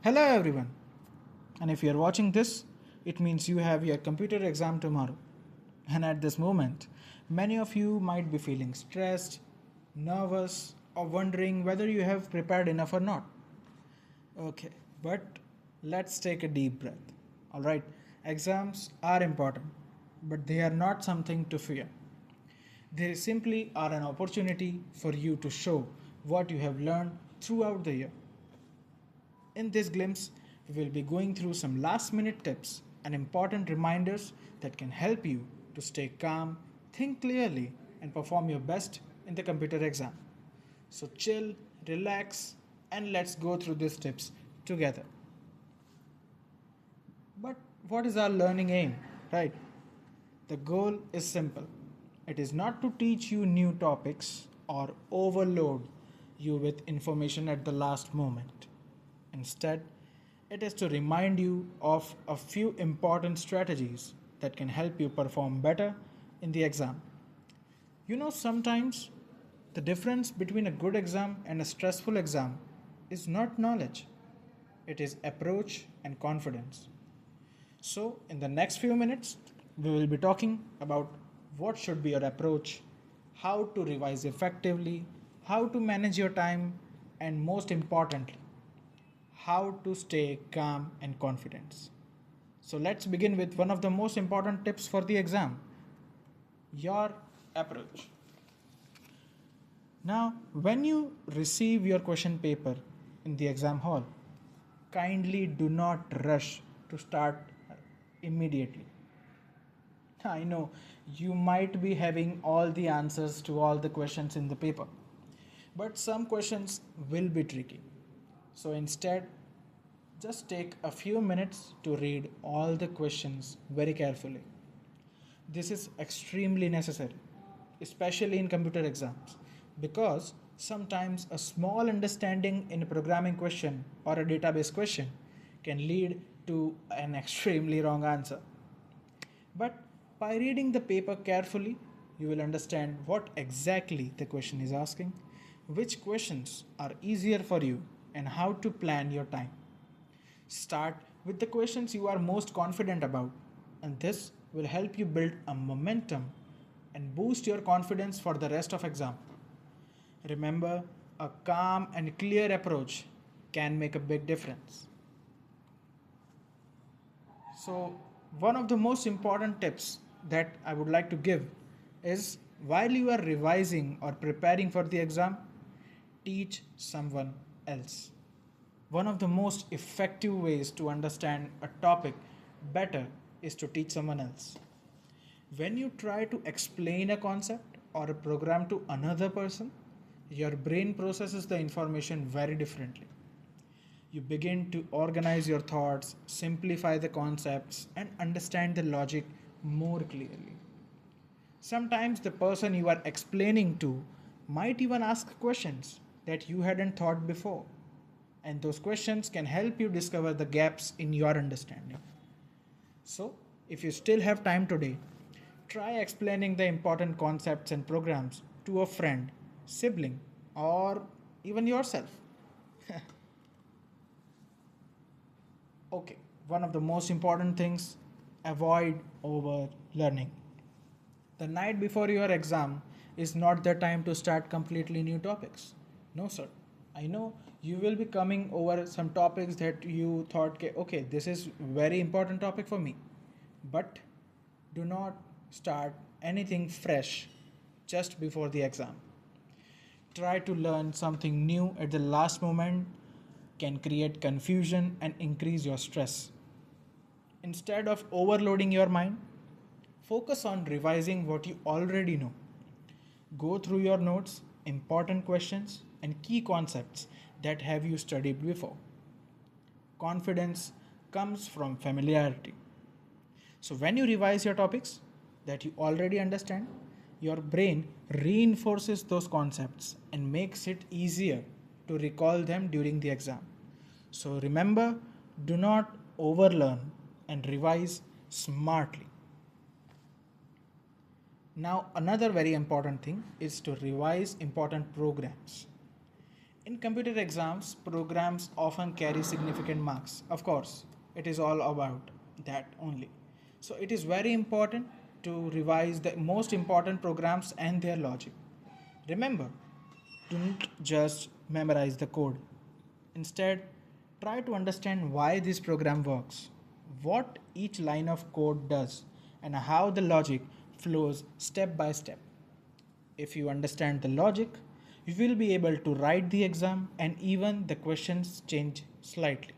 Hello everyone. And if you are watching this, it means you have your computer exam tomorrow. And at this moment, many of you might be feeling stressed, nervous, or wondering whether you have prepared enough or not. Okay, but let's take a deep breath. Alright, exams are important, but they are not something to fear. They simply are an opportunity for you to show what you have learned throughout the year. In this glimpse, we will be going through some last minute tips and important reminders that can help you to stay calm, think clearly, and perform your best in the computer exam. So, chill, relax, and let's go through these tips together. But what is our learning aim, right? The goal is simple. It is not to teach you new topics or overload you with information at the last moment. Instead, it is to remind you of a few important strategies that can help you perform better in the exam. Sometimes the difference between a good exam and a stressful exam is not knowledge, it is approach and confidence. So, in the next few minutes, we will be talking about what should be your approach, how to revise effectively, how to manage your time, and most importantly, how to stay calm and confident. So, let's begin with one of the most important tips for the exam, your approach. Now, when you receive your question paper in the exam hall, kindly do not rush to start immediately. I know you might be having all the answers to all the questions in the paper, but some questions will be tricky. So instead, just take a few minutes to read all the questions very carefully. This is extremely necessary, especially in computer exams, because sometimes a small understanding in a programming question or a database question can lead to an extremely wrong answer. But by reading the paper carefully, you will understand what exactly the question is asking, which questions are easier for you, and how to plan your time. Start with the questions you are most confident about, and this will help you build a momentum and boost your confidence for the rest of exam. Remember, a calm and clear approach can make a big difference. So, one of the most important tips that I would like to give is while you are revising or preparing for the exam, teach someone else. One of the most effective ways to understand a topic better is to teach someone else. When you try to explain a concept or a program to another person, your brain processes the information very differently. You begin to organize your thoughts, simplify the concepts, and understand the logic more clearly. Sometimes the person you are explaining to might even ask questions that you hadn't thought before, and those questions can help you discover the gaps in your understanding. So, if you still have time today, try explaining the important concepts and programs to a friend, sibling, or even yourself. Okay, one of the most important things, avoid over learning. The night before your exam is not the time to start completely new topics. No, sir. I know you will be coming over some topics that you thought, okay, this is very important topic for me. But do not start anything fresh just before the exam. Try to learn something new at the last moment can create confusion and increase your stress. Instead of overloading your mind, focus on revising what you already know. Go through your notes, important questions, and key concepts that have you studied before. Confidence comes from familiarity. So when you revise your topics that you already understand, your brain reinforces those concepts and makes it easier to recall them during the exam. So remember, do not overlearn and revise smartly. Now, another very important thing is to revise important programs. In computer exams, programs often carry significant marks. Of course, it is all about that only. So it is very important to revise the most important programs and their logic. Remember, don't just memorize the code. Instead, try to understand why this program works, what each line of code does, and how the logic flows step by step. If you understand the logic, you will be able to write the exam and even the questions change slightly.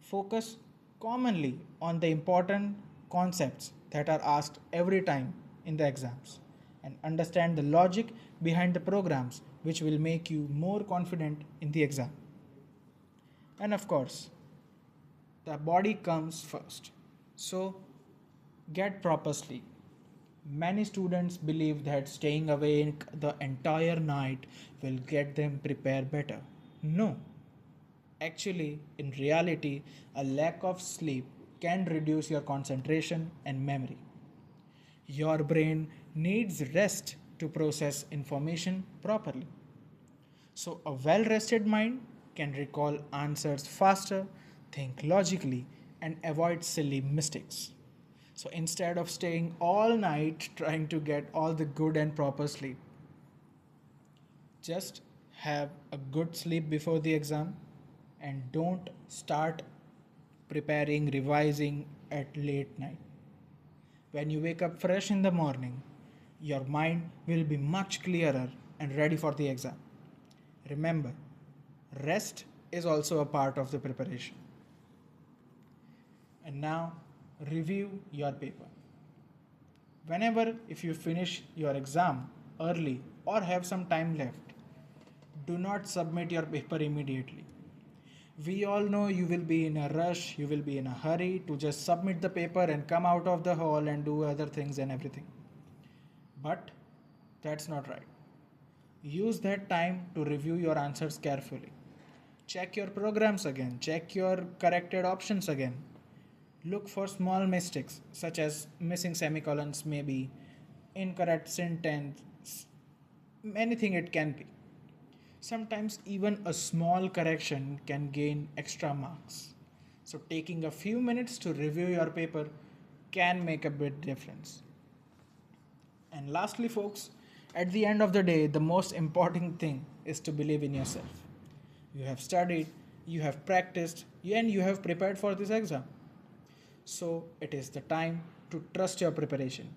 Focus commonly on the important concepts that are asked every time in the exams and understand the logic behind the programs which will make you more confident in the exam. And of course, the body comes first. So, get proper sleep. Many students believe that staying awake the entire night will get them prepared better. No, actually, in reality, a lack of sleep can reduce your concentration and memory. Your brain needs rest to process information properly. So, a well rested mind can recall answers faster, think logically, and avoid silly mistakes. So, instead of staying all night trying to get all the good and proper sleep, just have a good sleep before the exam and don't start preparing, revising at late night. When you wake up fresh in the morning, your mind will be much clearer and ready for the exam. Remember, rest is also a part of the preparation. And now, review your paper. Whenever if you finish your exam early or have some time left, do not submit your paper immediately. We all know you will be in a rush, you will be in a hurry to just submit the paper and come out of the hall and do other things and everything. But that's not right. Use that time to review your answers carefully. Check your programs again, check your corrected options again. Look for small mistakes such as missing semicolons, maybe incorrect sentence, anything it can be. Sometimes even a small correction can gain extra marks. So taking a few minutes to review your paper can make a big difference. And lastly, folks, at the end of the day, the most important thing is to believe in yourself. You have studied, you have practiced, and you have prepared for this exam. So it is the time to trust your preparation.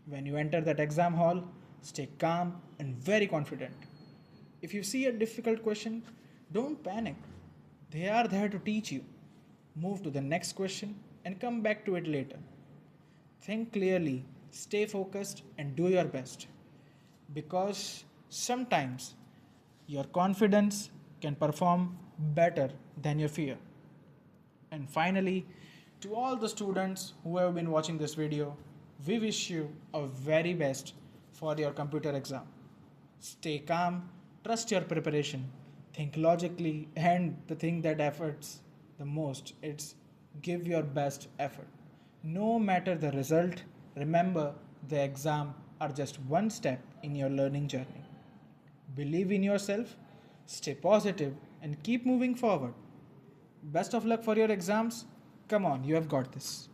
When you enter that exam hall, stay calm and very confident. If you see a difficult question, don't panic. They are there to teach you. Move to the next question and come back to it later. Think clearly, stay focused, and do your best. Because sometimes your confidence can perform better than your fear. And finally, to all the students who have been watching this video, we wish you a very best for your computer exam. Stay calm, trust your preparation, think logically, and the thing that efforts the most, it's give your best effort. No matter the result, remember the exam are just one step in your learning journey. Believe in yourself, stay positive, and keep moving forward. Best of luck for your exams. Come on, you have got this.